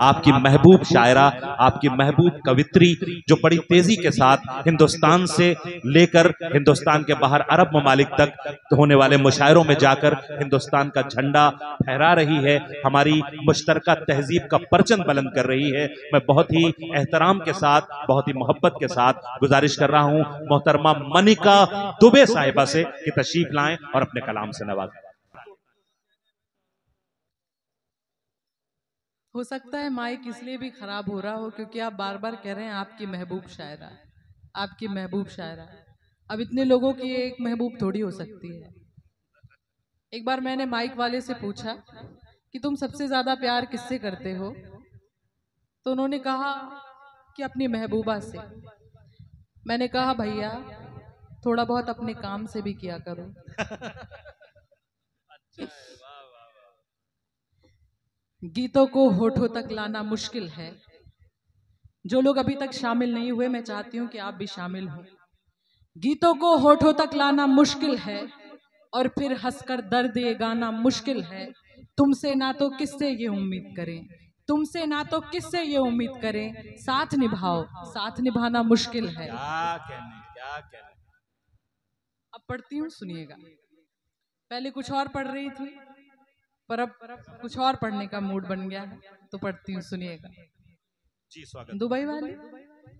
आपकी महबूब शायरा, आपकी महबूब कवित्री जो बड़ी तेजी के साथ हिंदुस्तान से लेकर हिंदुस्तान के बाहर अरब ममालिक तक होने वाले मुशायरों में जाकर हिंदुस्तान का झंडा फहरा रही है, हमारी मुश्तरका तहजीब का परचम बुलंद कर रही है। मैं बहुत ही एहतराम के साथ, बहुत ही मोहब्बत के साथ गुजारिश कर रहा हूं मोहतरमा मनिका दुबे साहिबा से कि तशरीफ लाएं और अपने कलाम से नवाजें। हो सकता है माइक इसलिए भी खराब हो रहा हो क्योंकि आप बार बार कह रहे हैं आपकी महबूब शायरा, आपकी महबूब शायरा। अब इतने लोगों की एक महबूब थोड़ी हो सकती है। एक बार मैंने माइक वाले से पूछा कि तुम सबसे ज्यादा प्यार किससे करते हो, तो उन्होंने कहा कि अपनी महबूबा से। मैंने कहा भैया थोड़ा बहुत अपने काम से भी किया करो। गीतों को होठों तक लाना मुश्किल है। जो लोग अभी तक शामिल नहीं हुए, मैं चाहती हूं कि आप भी शामिल हो। गीतों को होठों तक लाना मुश्किल है और फिर हंसकर दर्द ये गाना मुश्किल है। तुमसे ना तो किससे ये उम्मीद करें, तुमसे ना तो किससे ये उम्मीद करें, साथ निभाओ, साथ निभाना मुश्किल है। क्या कहने, क्या कहने। अब पढ़ती हूँ, सुनिएगा। पहले कुछ और पढ़ रही थी पर अब कुछ और पढ़ने का मूड बन गया है, तो पढ़ती हूँ, सुनिएगा। जी स्वागत। दुबई वाली,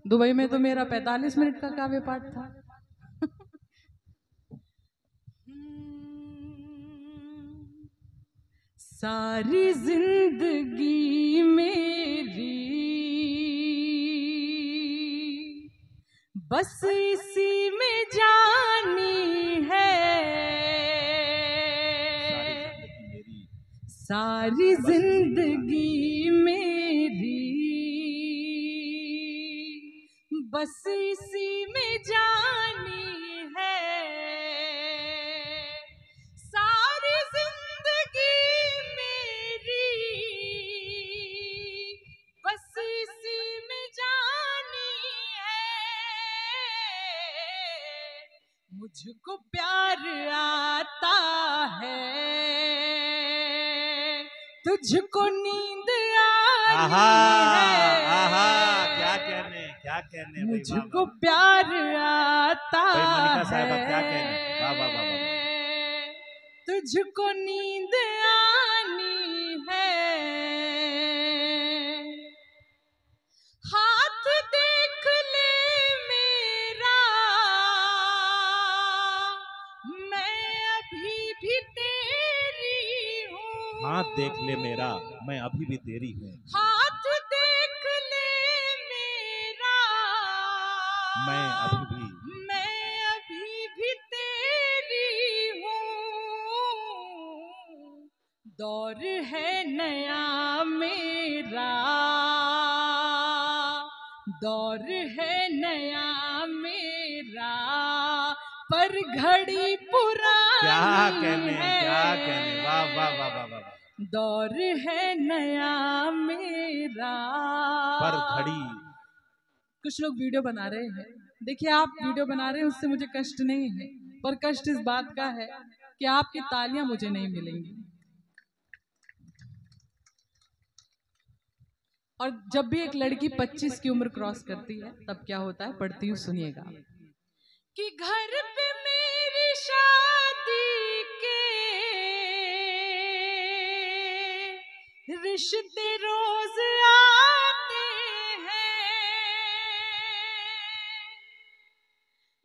दुबई में तो मेरा 45 मिनट का काव्य पाठ था। सारी जिंदगी मेरी बस इसी में जानी है, सारी जिंदगी मेरी बस इसी में जानी है, सारी जिंदगी मेरी बस इसी में जानी है। मुझको प्यार आता है, तुझको नींद आती है। आहा, क्या कहने, क्या कहने। मुझको प्यार आता है, क्या कहने। वाह वाह वाह वाह। तुझको नींद आनी है। हाथ देख ले मेरा, मैं अभी भी तेरी हूँ। हाथ देख ले मेरा, मैं अभी भी तेरी हूँ। हाथ देख ले मेरा, मैं अभी भी तेरी हूँ। दौर है नया मेरा, दौर है नया मेरा, पर घड़ी पुरानी। क्या कहने, क्या कहने। वाह वाह वाह वाह वाह। दौर है नया मेरा, पर घड़ी। कुछ लोग वीडियो बना रहे हैं, देखिए आप वीडियो बना रहे हैं उससे मुझे कष्ट नहीं है, पर कष्ट इस बात का है कि आपकी तालियां मुझे नहीं मिलेंगी। और जब भी एक लड़की 25 की उम्र क्रॉस करती है तब क्या होता है, पढ़ती हूँ, सुनिएगा। कि घर पे मेरी शादी के रिश्ते रोज आते हैं,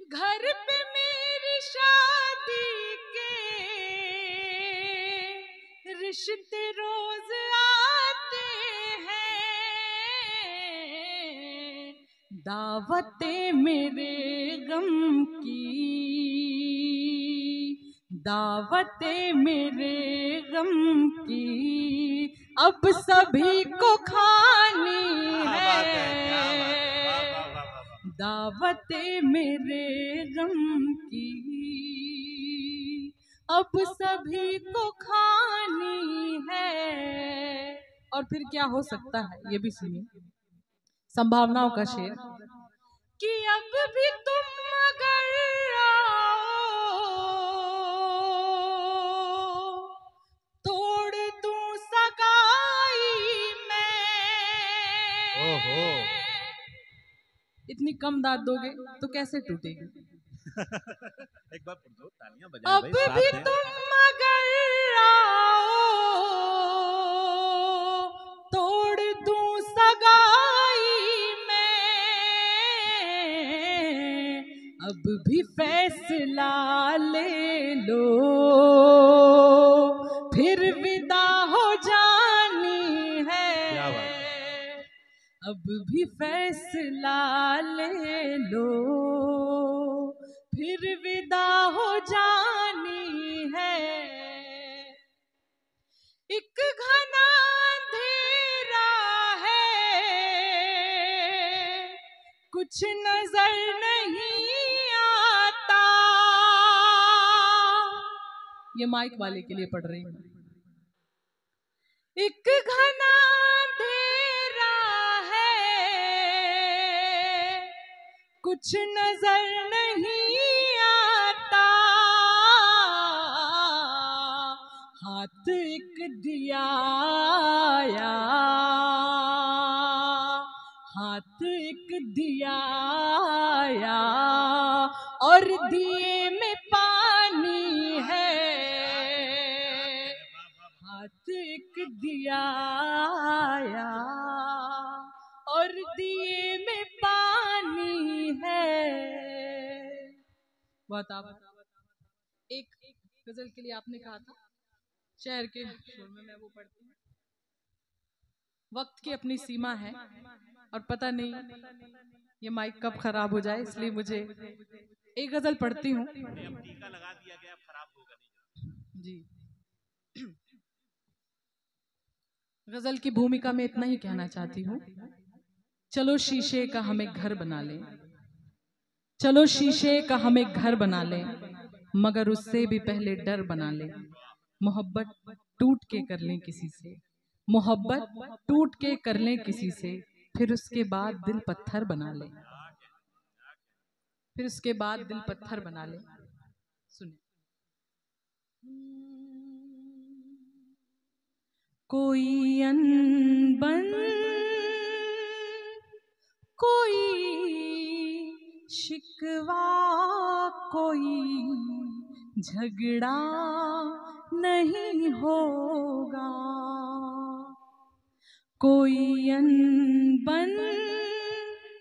घर पे मेरी शादी के रिश्ते रोज आते हैं। दावतें मेरे गम की, दावतें मेरे गम की अब सभी को खानी है। दावतें मेरे गम की अब सभी को खानी है। और फिर क्या हो सकता है ये भी सुनिए, संभावनाओं का शेर। कि अब भी तुम अगर आओ तोड़ दूं सगाई मैं, ओहो। इतनी कम दाद दोगे तो कैसे टूटेगी? एक बार तालियां बजाएं अब भाई, भी साथ दें। तुम मगर आओ, तोड़ दूं सगाई में, अब भी फैसला ले लो, फिर विदा हो जानी है। क्या बात। अब भी फैसला ले लो, फिर विदा हो जानी है। एक घना अंधेरा है, कुछ नजर नहीं आता। ये माइक वाले के लिए पढ़ रही हूँ। एक घना अंधेरा है, कुछ नजर नहीं आता। हाथ एक दिया आया, हाथ एक दिया आया, और दिए में पानी है। हाथ एक दिया आया, और दिए में पानी है। बहुत आप एक गजल के लिए आपने कहा था, शहर के शोर में मैं वो पढ़ती हूँ। वक्त की अपनी सीमा है, और पता नहीं ये माइक कब खराब हो जाए, इसलिए मुझे एक गजल पढ़ती हूँ। टीका लगा दिया गया, खराब होगा नहीं जी। गजल की भूमिका में इतना ही कहना चाहती हूँ। चलो शीशे का हम एक घर बना लें, चलो शीशे का हम एक घर बना लें, मगर उससे भी पहले डर बना लें। मोहब्बत टूट के कर लें किसी से, मोहब्बत टूट के कर लें किसी से, फिर उसके बाद दिल पत्थर बना लें, फिर उसके बाद दिल पत्थर बना लें। सुने। कोई अनबन, कोई शिकवा, कोई झगड़ा नहीं होगा। कोई अनबन,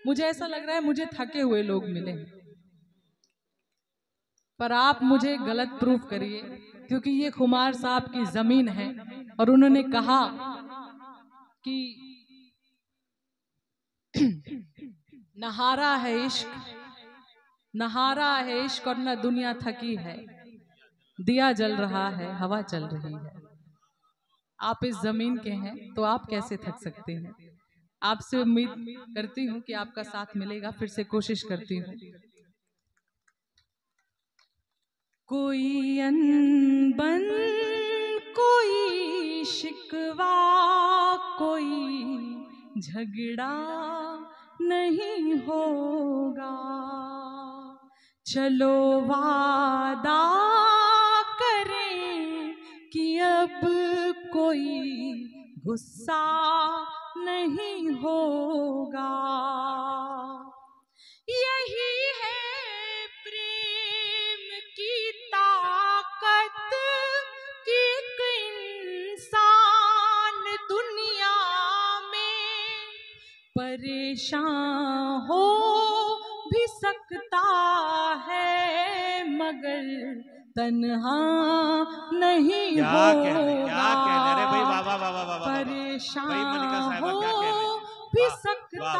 मुझे ऐसा लग रहा है मुझे थके हुए लोग मिले, पर आप मुझे गलत प्रूफ करिए, क्योंकि ये खुमार साहब की जमीन है, और उन्होंने कहा कि नहारा है इश्क, नहारा है इश्क, और न दुनिया थकी है, दिया जल रहा है, हवा चल रही है। आप इस जमीन के हैं तो आप कैसे थक सकते हैं। आपसे उम्मीद करती हूँ कि आपका साथ मिलेगा, फिर से कोशिश करती हूँ। कोई अनबन, कोई शिकवा, कोई झगड़ा नहीं होगा। चलो वादा करें कि अब कोई गुस्सा नहीं होगा। यही है प्रेम की ताकत कि एक इंसान दुनिया में परेशान हो भी सकता है, मगर तन्हा नहीं होगा। अरे भाई वाह वाह वाह वाह वाह, परेशान हो भी सकता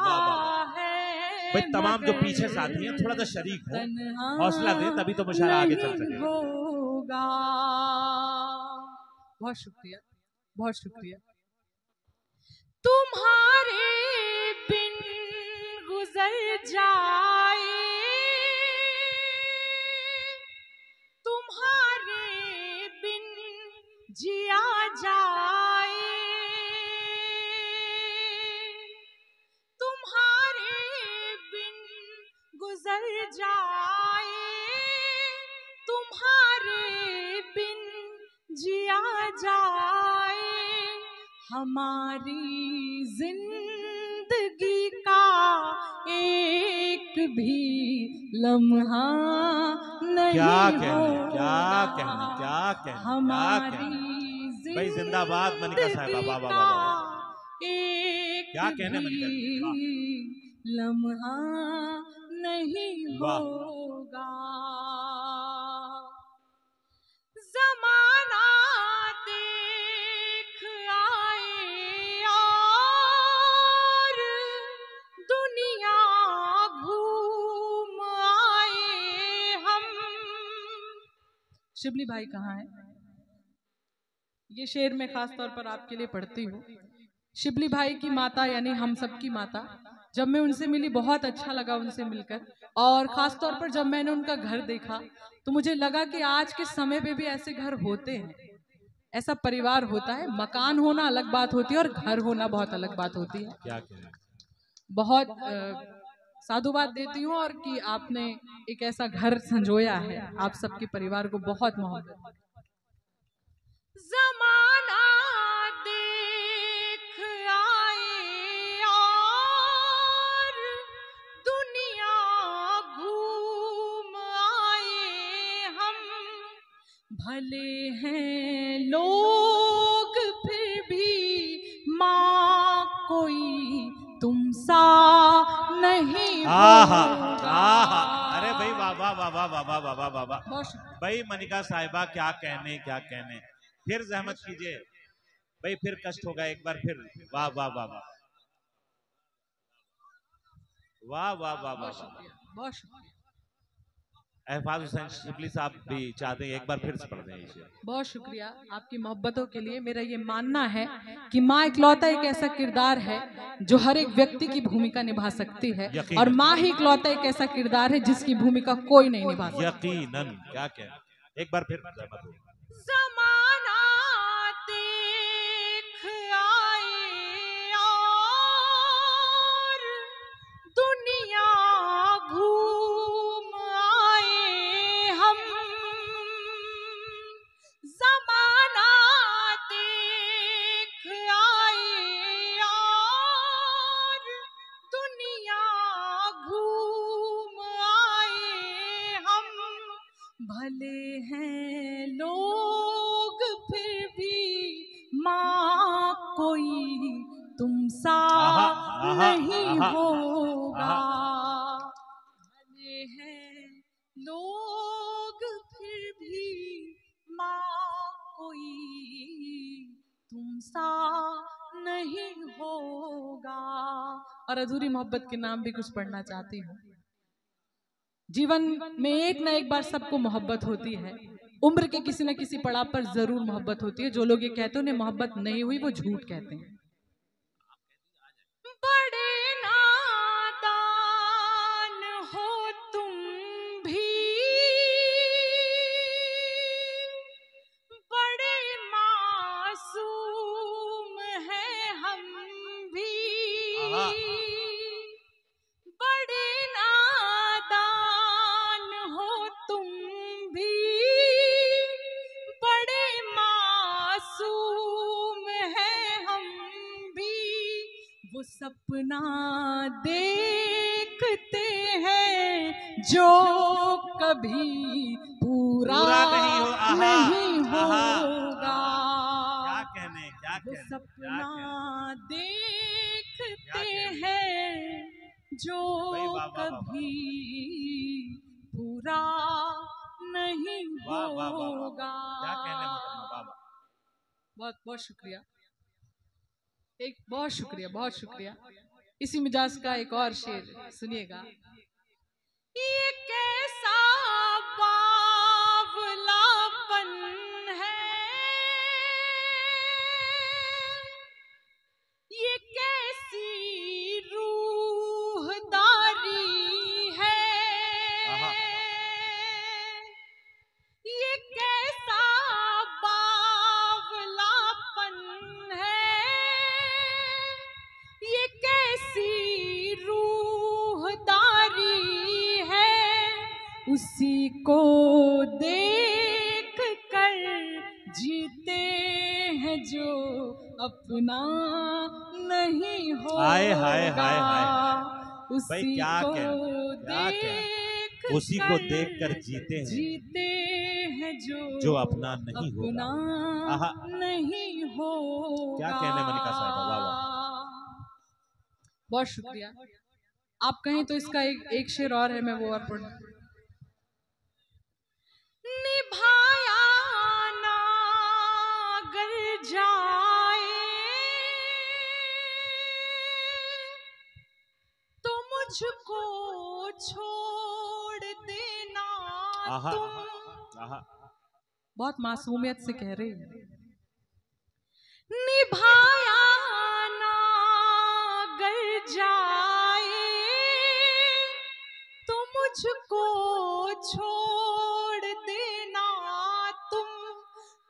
है, भाई तमाम जो पीछे साथी हैं थोड़ा सा शरीक हो, हौसला दें, तभी तो मुशायरा आगे चल सकेगा। होगा। बहुत शुक्रिया, बहुत शुक्रिया। तुम्हारे बिन गुजर जाए, तुम्हारे बिन जिया जाए, तुम्हारे बिन गुजर जाए, तुम्हारे बिन जिया जाए, हमारी जिंदगी भी लम्हा नहीं क्या कहने हमारी भाई जिंदाबाद मनिका साहिबा, वाह वाह वाह, एक क्या कहने मनिका जी, वाह। लम्हा नहीं वाह। होगा। ज़माना देख आए और दुनिया घूम आए हम। शिबली भाई कहाँ है? ये शेर मैं खास तौर पर आपके लिए पढ़ती हूँ। शिबली भाई की माता यानी हम सब की माता, जब मैं उनसे मिली बहुत अच्छा लगा उनसे मिलकर, और खास तौर पर जब मैंने उनका घर देखा तो मुझे लगा कि आज के समय पे भी ऐसे घर होते हैं, ऐसा परिवार होता है। मकान होना अलग बात होती है और घर होना बहुत अलग बात होती है। क्या कहना। बहुत साधुवाद देती हूँ और कि आपने एक ऐसा घर संजोया है, आप सबके परिवार को बहुत मोहब्बत। ज़माना देख आए और दुनिया घूम आए हम। भले हैं लोग फिर भी माँ कोई तुम सा नहीं आहा, होगा। अरे भाई वाह वाह वाह वाह वाह वाह वाह वाह वाह बहुत शुक्रिया। भाई मनिका साहिबा, क्या कहने। फिर जहमत कीजिए भाई, फिर कष्ट होगा एक बार फिर। वाह वाह वाह वाह वाह वाह वाह वाह वाह। बहुत शुक्रिया। एहफाज हुसैन शिबली साहब भी चाहते हैं एक बार फिर से पढ़ दें इसे। बहुत शुक्रिया आपकी मोहब्बतों के लिए। मेरा ये मानना है कि माँ इकलौता एक ऐसा किरदार है जो हर एक व्यक्ति की भूमिका निभा सकती है, और माँ ही इकलौता एक ऐसा किरदार है जिसकी भूमिका कोई नहीं निभा सकता। यकीनन, क्या कह, एक बार फिर ज़माना देख आए और दुनिया घूम आए हम। ज़माना देख आए और दुनिया घूम आए हम। भले हैं लोग फिर भी माँ कोई तुम सा नहीं होगा। भले हैं लोग फिर भी माँ कोई तुम सा नहीं होगा। और अधूरी मोहब्बत के नाम भी कुछ पढ़ना चाहती हूँ। जीवन में एक ना एक बार सबको मोहब्बत होती है, उम्र के किसी न किसी पड़ाव पर जरूर मोहब्बत होती है। जो लोग ये कहते हैं उन्हें मोहब्बत नहीं हुई, वो झूठ कहते हैं। बड़े नादान हो तुम भी, बड़े मासूम हैं हम भी। बड़े नादान हो तुम भी, बड़े मासूम हैं हम भी। वो सपना देखते हैं जो कभी पूरा नहीं होगा। क्या कहने। वो सपना देखते हैं जो कभी पूरा नहीं होगा। क्या कहने बाबा। बहुत बहुत शुक्रिया, बहुत शुक्रिया। इसी मिजाज का एक और शेर सुनिएगा। ये कैसा बावलापन है, ये कैसी रूहदारी है, ये कैसा बावलापन है, ये कैसी रूहदारी है। उसी को देख कर जीते हैं जो अपना नहीं होगा। उसी क्या को क्या उसी को देख कर जीते हैं जो अपना नहीं अपना होगा। नहीं होगा। क्या कहने मनिका साहब, वाह वाह। बहुत शुक्रिया। आप कहें तो इसका एक शेर और है, मैं वो और पढ़ूं। निभाया ना अगर जाए तो मुझको छोड़ देना तुम। बहुत मासूमियत से कह रहे हैं। निभाया ना अगर जाए तो मुझको छोड़ देना तुम।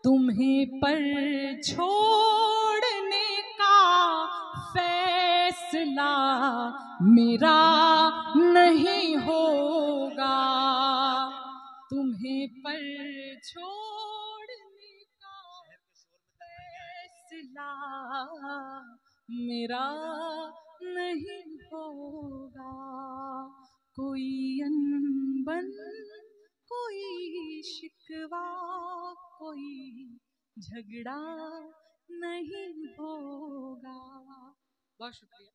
तुम्हें पर छोड़ने का फैसला मेरा नहीं होगा। तुम्हें पर छोड़ने का फैसला मेरा नहीं होगा। कोई अनबन, कोई शिकवा, कोई झगड़ा नहीं होगा। बहुत शुक्रिया।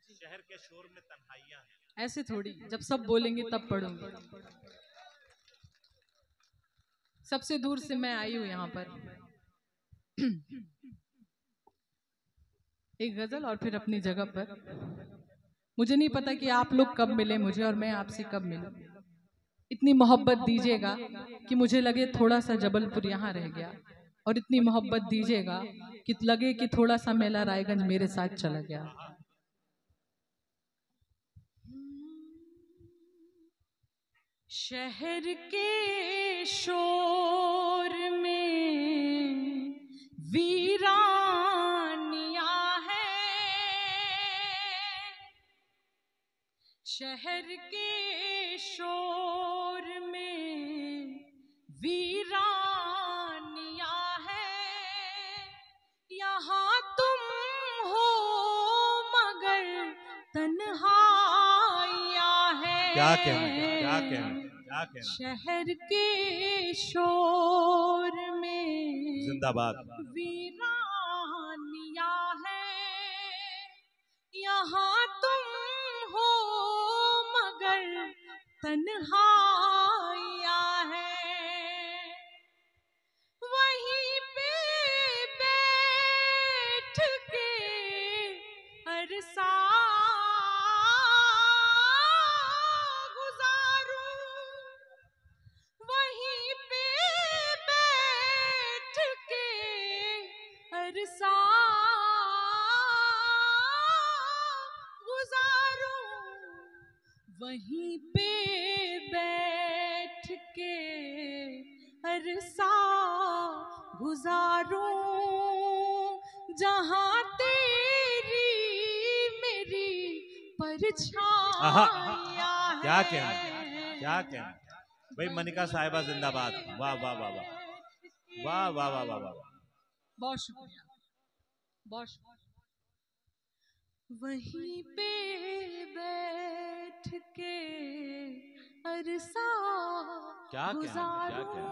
शहर के शोर में तन्हाइयां हैं। ऐसे थोड़ी, जब सब बोलेंगे तब पढ़ूंगी। सबसे दूर से मैं आई हूं यहाँ पर। एक गजल और फिर अपनी जगह पर। मुझे नहीं पता कि आप लोग कब मिले मुझे और मैं आपसे कब मिलूं। इतनी मोहब्बत दीजिएगा कि मुझे लगे थोड़ा सा जबलपुर यहाँ रह गया, और इतनी मोहब्बत दीजिएगा कि लगे कि थोड़ा सा मेला रायगंज मेरे साथ चला गया। शहर के शोर में वीरानिया है, शहर के शोर में वीरानिया है। यहाँ तुम हो मगर तन्हाइया है। क्या कहना, क्या कहना, क्या कहना। शहर के शोर में जिंदाबाद वीरानिया है। यहाँ तुम हो मगर तन्हाइया है। वहीं पे बैठ के अरसा अरसा गुजारूं, वहीं पे बैठ के अरसा गुजारूं, जहां तेरी मेरी परछाइयां है। क्या कहना, क्या कहना भाई। मनिका साहिबा जिंदाबाद। वाह वाह वाह वाह वाह वाह वाह वाह वाह। बहुत शुक्रिया, बहुत शुक्रिया। वहीं पे बैठ के अरसा गुजारूं,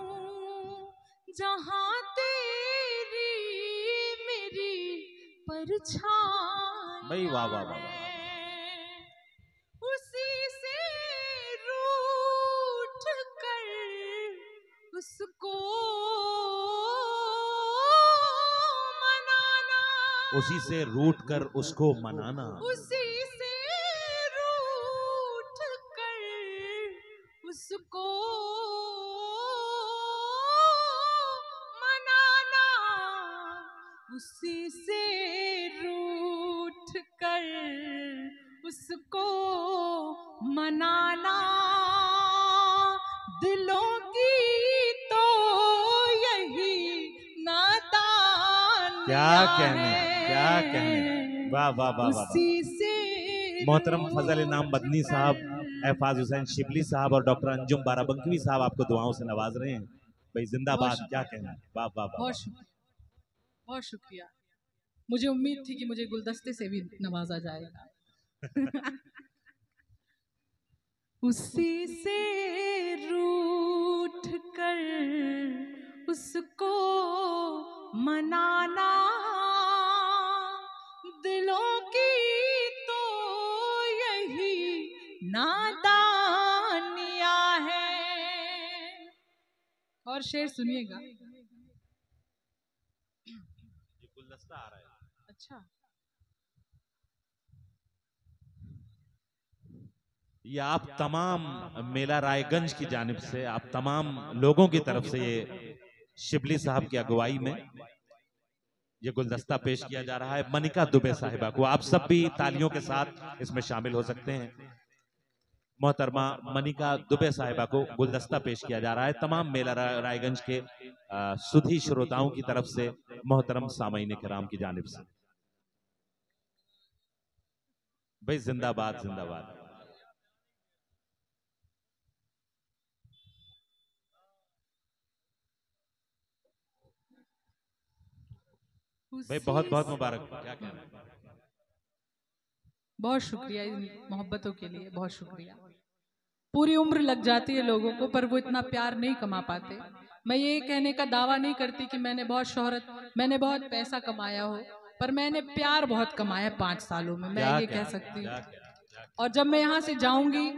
जहां तेरी मेरी परछाई भाई वाह वाह वाह। उसी से रूठ कर उसको उसी से रूठ कर उसको मनाना, उसी से रूठ कर उसको मनाना, उसी से रूठ कर उसको मनाना। दिलों की तो यही नादान। क्या कहने, क्या कहने। वाह वाह वाह वाह। मोहतरम फजल इनाम मदनी साहब, एफाज हुसैन शिबली साहब और डॉक्टर अंजुम बाराबंकी साहब आपको दुआओं से नवाज रहे हैं। भाई जिंदाबाद। क्या कहना। वाह वाह वाह। बहुत शुक्रिया, बहुत शुक्रिया। मुझे उम्मीद थी कि मुझे गुलदस्ते से भी नवाजा जाएगा। उसी से रूठ कर उसको मनाना दिलों की तो यही नादानिया है। और शेर सुनिएगा। गुलदस्ता आ रहा है। अच्छा, ये आप तमाम मेला रायगंज की जानिब से, आप तमाम लोगों की तरफ से ये शिबली साहब की अगुवाई में ये गुलदस्ता पेश किया जा रहा है मनिका दुबे साहिबा को। आप सब भी तालियों के साथ इसमें शामिल हो सकते हैं। मोहतरमा मनिका दुबे साहिबा को गुलदस्ता पेश किया जा रहा है तमाम मेला रायगंज के सुधी श्रोताओं की तरफ से, मोहतरम सामईन किराम की जानिब से। भाई जिंदाबाद जिंदाबाद। भाई बहुत बहुत मुबारक। क्या कहना है? बहुत शुक्रिया इन मोहब्बतों के लिए, बहुत शुक्रिया। पूरी उम्र लग जाती है लोगों को, पर वो इतना प्यार नहीं कमा पाते। मैं ये कहने का दावा नहीं करती कि मैंने बहुत शोहरत, मैंने बहुत पैसा कमाया हो, पर मैंने प्यार बहुत कमाया 5 सालों में, मैं ये कह सकती हूँ। और जब मैं यहाँ से जाऊंगी,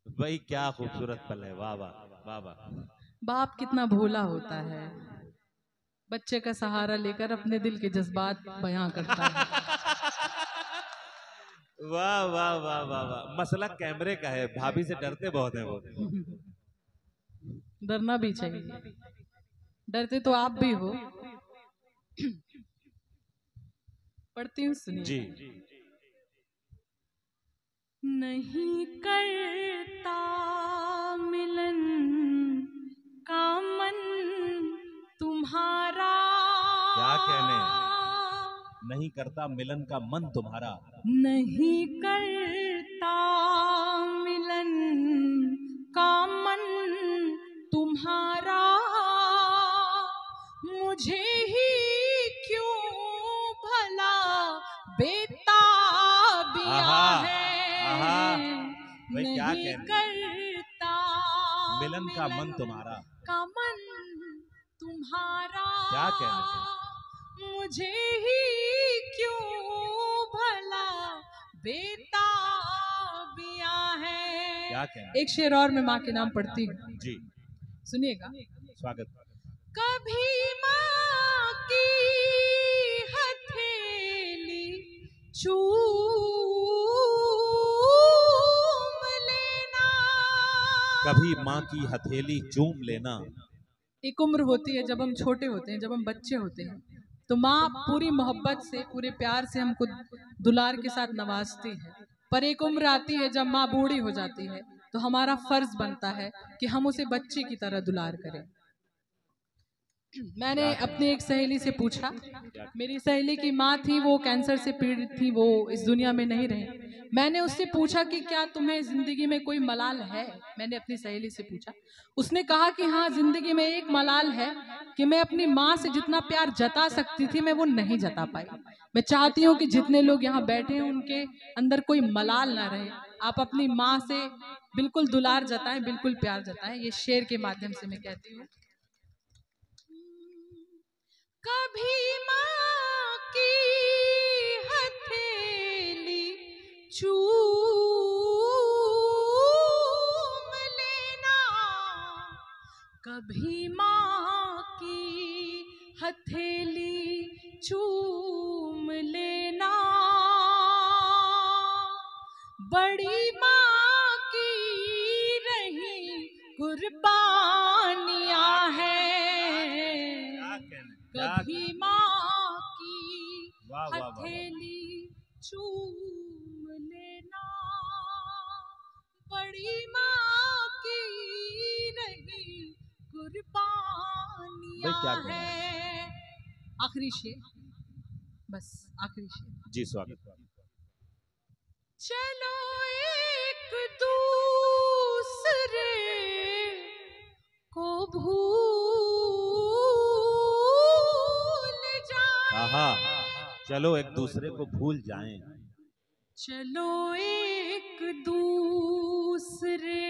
भाई क्या खूबसूरत पल है। वाह वाह वाह वाह। बाप कितना भोला होता है, बच्चे का सहारा लेकर अपने दिल के जज्बात बयां करता है। वाह वाह वाह वाह वाह। मसला कैमरे का है, भाभी से डरते बहुत है वो। डरना भी चाहिए, डरते तो आप भी हो। पढ़ती हूँ, सुनिए। जी। नहीं करता मिलन का मन तुम्हारा, क्या कहने, नहीं करता मिलन का मन तुम्हारा, नहीं करता मिलन का मन तुम्हारा, मुझे ही क्यों भला बेताबिया है। भाई क्या नहीं कहने, करता मिलन का मन तुम्हारा, का मन तुम्हारा, क्या कहने, मुझे ही क्यों भला बेताबिया है। क्या कहने। एक शेर और मैं माँ के नाम पढ़ती हूँ जी, सुनिएगा। स्वागत। कभी माँ की हथेली चूम लेना, कभी माँ की हथेली चूम लेना। एक उम्र होती है जब हम छोटे होते हैं, जब हम बच्चे होते हैं, तो माँ पूरी मोहब्बत से, पूरे प्यार से हमको दुलार के साथ नवाजती है। पर एक उम्र आती है जब माँ बूढ़ी हो जाती है, तो हमारा फर्ज बनता है कि हम उसे बच्चे की तरह दुलार करें। मैंने अपनी एक सहेली से पूछा, मेरी सहेली की माँ थी, वो कैंसर से पीड़ित थी, वो इस दुनिया में नहीं रही। मैंने उससे पूछा कि क्या तुम्हें जिंदगी में कोई मलाल है। मैंने अपनी सहेली से पूछा, उसने कहा कि हाँ, जिंदगी में एक मलाल है कि मैं अपनी माँ से जितना प्यार जता सकती थी, मैं वो नहीं जता पाई। मैं चाहती हूँ कि जितने लोग यहाँ बैठे हैं उनके अंदर कोई मलाल ना रहे। आप अपनी माँ से बिल्कुल दुलार जताएं, बिल्कुल प्यार जताएं। ये शेर के माध्यम से मैं कहती हूँ। कभी माँ की हथेली चूम लेना, कभी माँ की हथेली चूम लेना, बड़ी माँ की रही कुर्बानियाँ हैं। कभी माँ की हथेली चूम लेना, बड़ी माँ की रही कुर्बानियाँ हैं। आखिरी शेर, बस आखिरी शेर। जी स्वागत। चलो एक दूसरे को भूल जाए, चलो एक दूसरे को भूल जाएं। चलो एक दूसरे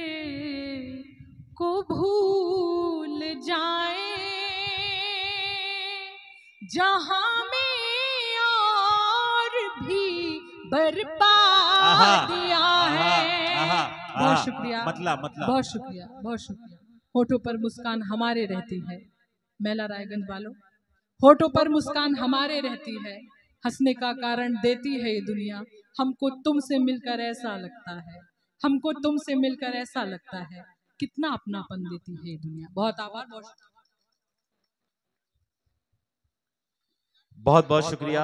को भूल जाएं, जहां में और भी बर्पा दिया है। बहुत शुक्रिया, बहुत शुक्रिया, बहुत शुक्रिया। होठों पर मुस्कान हमारे रहती है, मेला रायगंज वालों, होठों पर मुस्कान हमारे रहती है, हंसने का कारण देती है ये दुनिया। हमको तुमसे मिलकर ऐसा लगता है, हमको तुमसे मिलकर ऐसा लगता है, कितना अपनापन देती है ये दुनिया। बहुत आभार, बहुत बहुत शुक्रिया।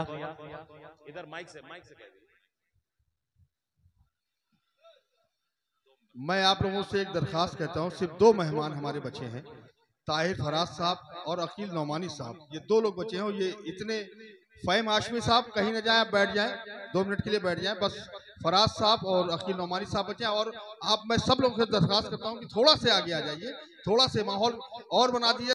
इधर माइक से कह दीजिए। मैं आप लोगों से एक दरखास्त कहता हूं, सिर्फ 2 मेहमान हमारे बचे हैं, ताहिर फराज साहब और अकील नौमानी साहब। ये 2 लोग बचे हैं और ये इतने, फ़हीम हाशमी साहब कहीं न जाएं, आप बैठ जाएं, 2 मिनट के लिए बैठ जाएं, बस फराज साहब और अकील नौमानी साहब बचे हैं। और आप, मैं सब लोगों से दरखास्त करता हूं कि थोड़ा से आगे आ जाइए, थोड़ा से माहौल और बना दीजिए।